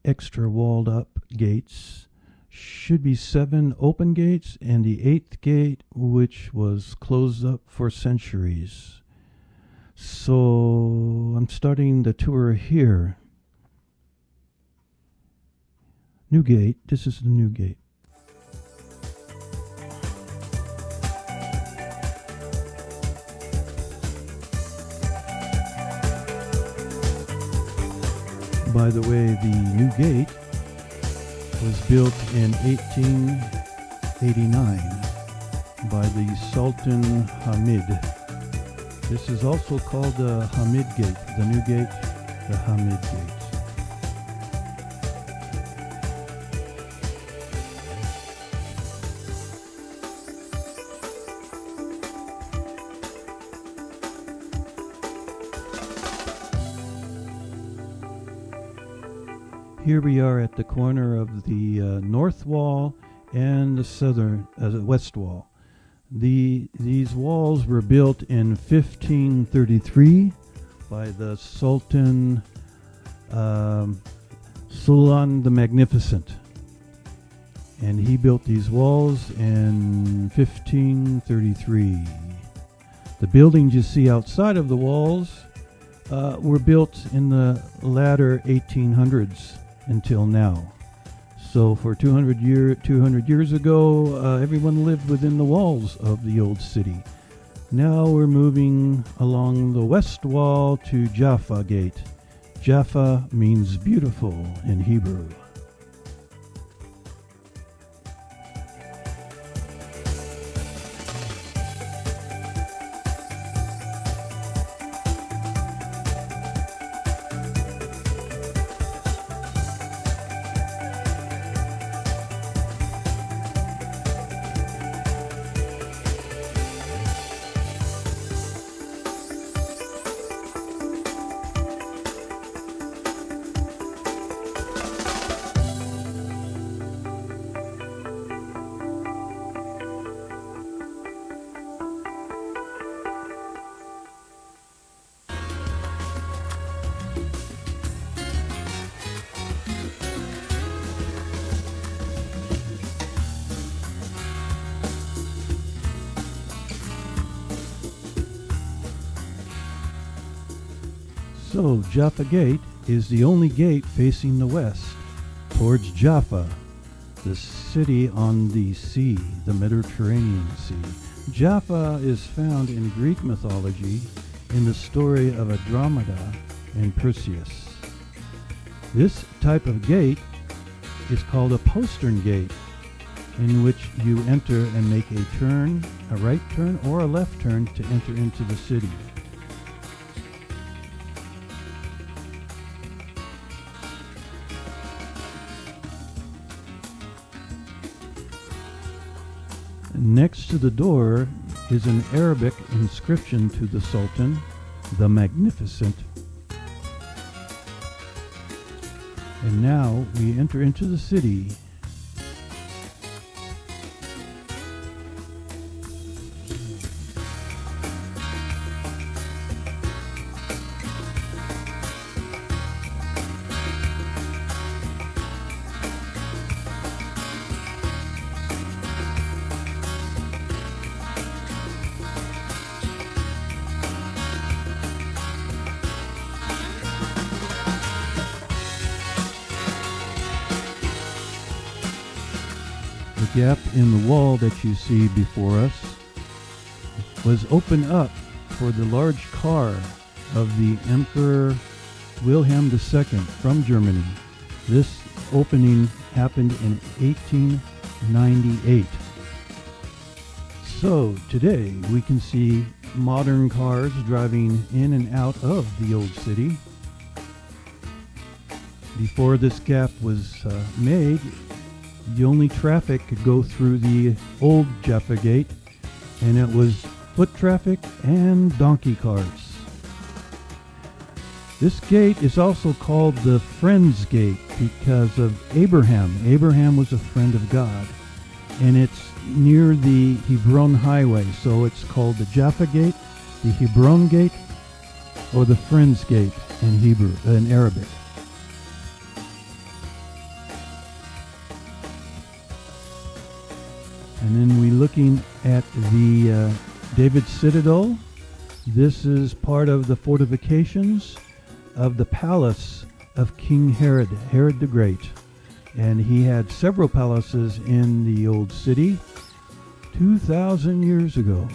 extra walled up gates. Should be 7 open gates, and the 8th gate, which was closed up for centuries. So I'm starting the tour here. New gate. This is the new gate. By the way, the new gate was built in 1889 by the Sultan Hamid. This is also called the Hamid Gate, the new gate, the Hamid Gate. Here we are at the corner of the north wall and the west wall. These walls were built in 1533 by the Sultan Sulan the Magnificent. And he built these walls in 1533. The buildings you see outside of the walls were built in the latter 1800s. Until now. So for 200 years ago, everyone lived within the walls of the old city. Now we're moving along the west wall to Jaffa Gate. Jaffa means beautiful in Hebrew. So, Jaffa Gate is the only gate facing the west, towards Jaffa, the city on the sea, the Mediterranean Sea. Jaffa is found in Greek mythology in the story of Andromeda and Perseus. This type of gate is called a postern gate, in which you enter and make a turn, a right turn or a left turn to enter into the city. Next to the door is an Arabic inscription to the Sultan, the Magnificent. And now we enter into the city. The gap in the wall that you see before us was opened up for the large car of the Emperor Wilhelm II from Germany. This opening happened in 1898. So today we can see modern cars driving in and out of the old city. Before this gap was made, the only traffic could go through the old Jaffa Gate, and it was foot traffic and donkey carts. This gate is also called the Friends Gate because of Abraham. Abraham was a friend of God, and it's near the Hebron Highway, so it's called the Jaffa Gate, the Hebron Gate, or the Friends Gate in Hebrew, in Arabic. And then we're looking at the David Citadel. This is part of the fortifications of the palace of King Herod, Herod the Great. And he had several palaces in the old city 2,000 years ago.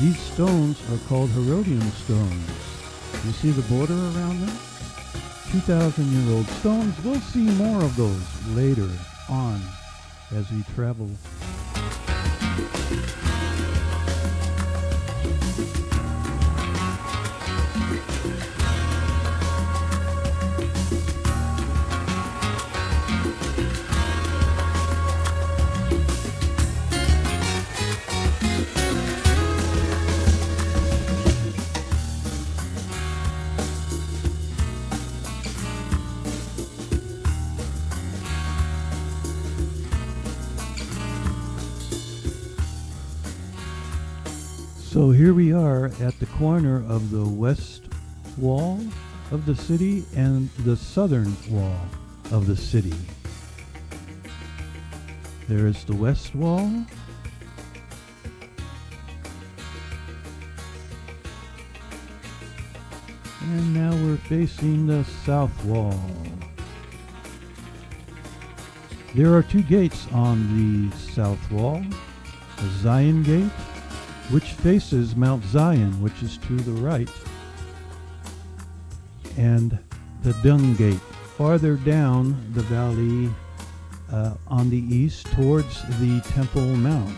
These stones are called Herodian stones. You see the border around them? 2,000-year-old stones. We'll see more of those later on as we travel. So here we are at the corner of the west wall of the city and the southern wall of the city. There is the west wall. And now we're facing the south wall. There are two gates on the south wall. The Zion Gate, which faces Mount Zion, which is to the right, and the Dung Gate, farther down the valley on the east towards the Temple Mount.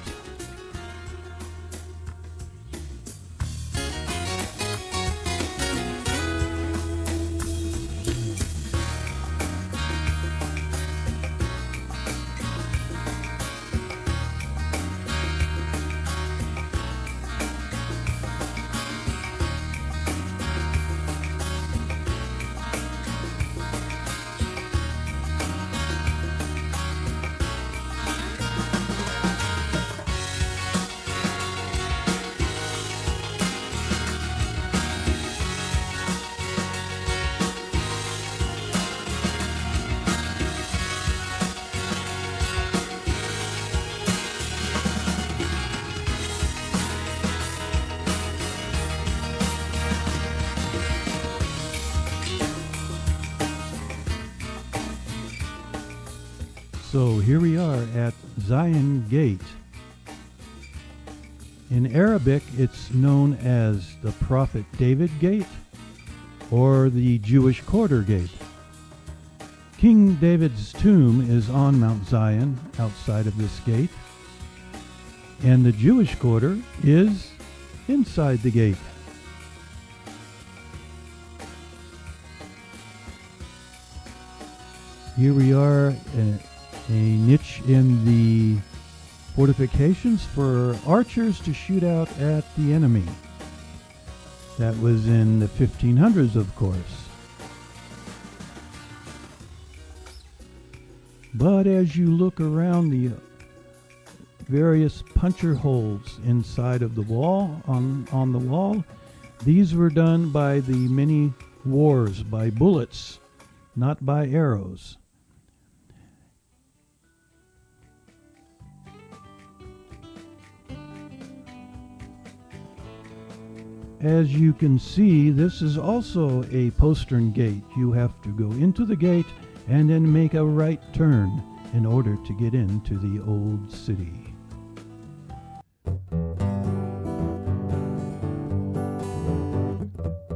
So here we are at Zion Gate. In Arabic, it's known as the Prophet David Gate or the Jewish Quarter Gate. King David's tomb is on Mount Zion outside of this gate, and the Jewish quarter is inside the gate. Here we are, a niche in the fortifications for archers to shoot out at the enemy. That was in the 1500s, of course. But as you look around the various puncher holes inside of the wall, on the wall, these were done by the many wars, by bullets, not by arrows. As you can see, this is also a postern gate. You have to go into the gate and then make a right turn in order to get into the old city.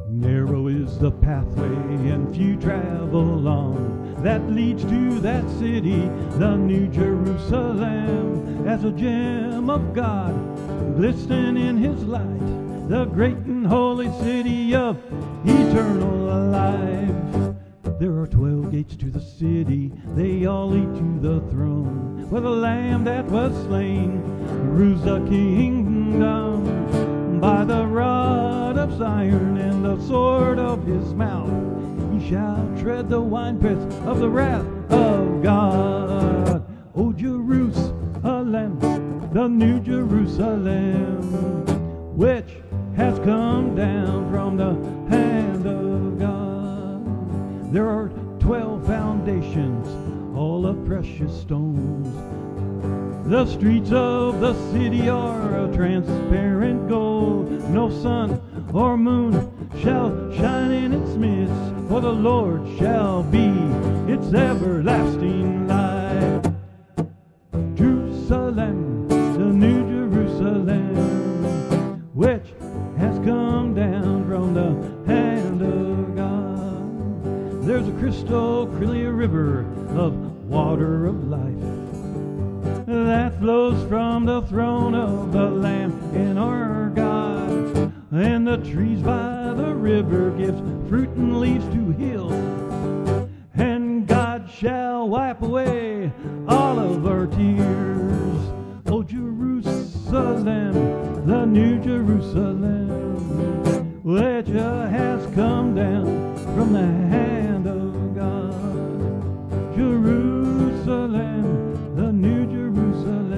Narrow is the pathway and few travel along that leads to that city, the New Jerusalem, as a gem of God glistening in his light. the great and holy city of eternal life. There are 12 gates to the city, they all lead to the throne, where the Lamb that was slain rules the kingdom. By the rod of iron and the sword of his mouth, he shall tread the winepress of the wrath of God. O Jerusalem, the new Jerusalem, which has come down from the hand of God. There are 12 foundations, all of precious stones. The streets of the city are of transparent gold. No sun or moon shall shine in its midst, for the Lord shall be its everlasting light. Jerusalem, the new Jerusalem, which has come down from the hand of God. There's a crystal clear river of water of life that flows from the throne of the Lamb and our God. And the trees by the river gives fruit and leaves to heal, and God shall wipe away all of our tears. O Jerusalem, the new Jerusalem, which has come down from the hand of God. Jerusalem, the new Jerusalem.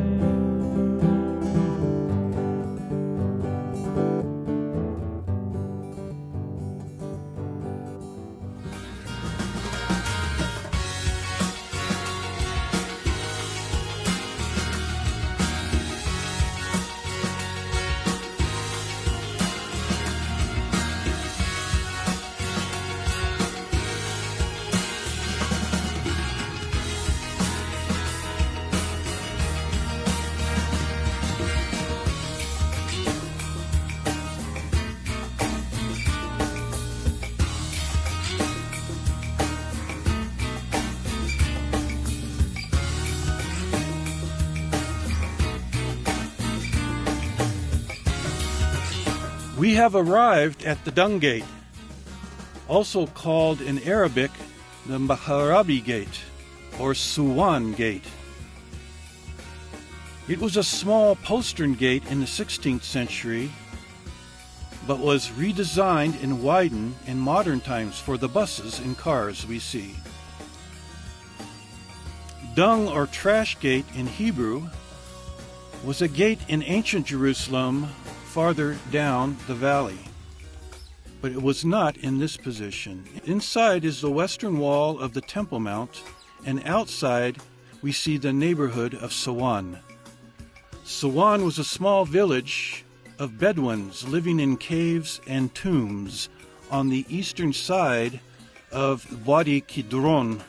We have arrived at the Dung Gate, also called in Arabic the Maharabi Gate or Suwan Gate. It was a small postern gate in the 16th century, but was redesigned and widened in modern times for the buses and cars we see. Dung or Trash Gate in Hebrew was a gate in ancient Jerusalem farther down the valley, but it was not in this position. Inside is the western wall of the Temple Mount, and outside we see the neighborhood of Sawan. Sawan was a small village of Bedouins living in caves and tombs on the eastern side of Wadi Kidron.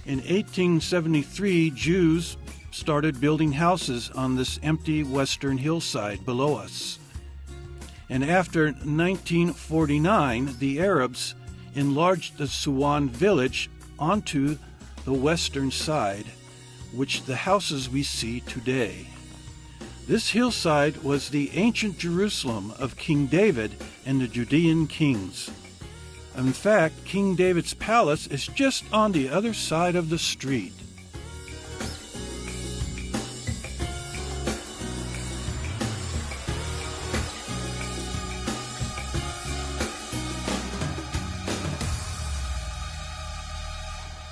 In 1873, Jews started building houses on this empty western hillside below us. And after 1949, the Arabs enlarged the Suwan village onto the western side, which the houses we see today. This hillside was the ancient Jerusalem of King David and the Judean kings. In fact, King David's palace is just on the other side of the street.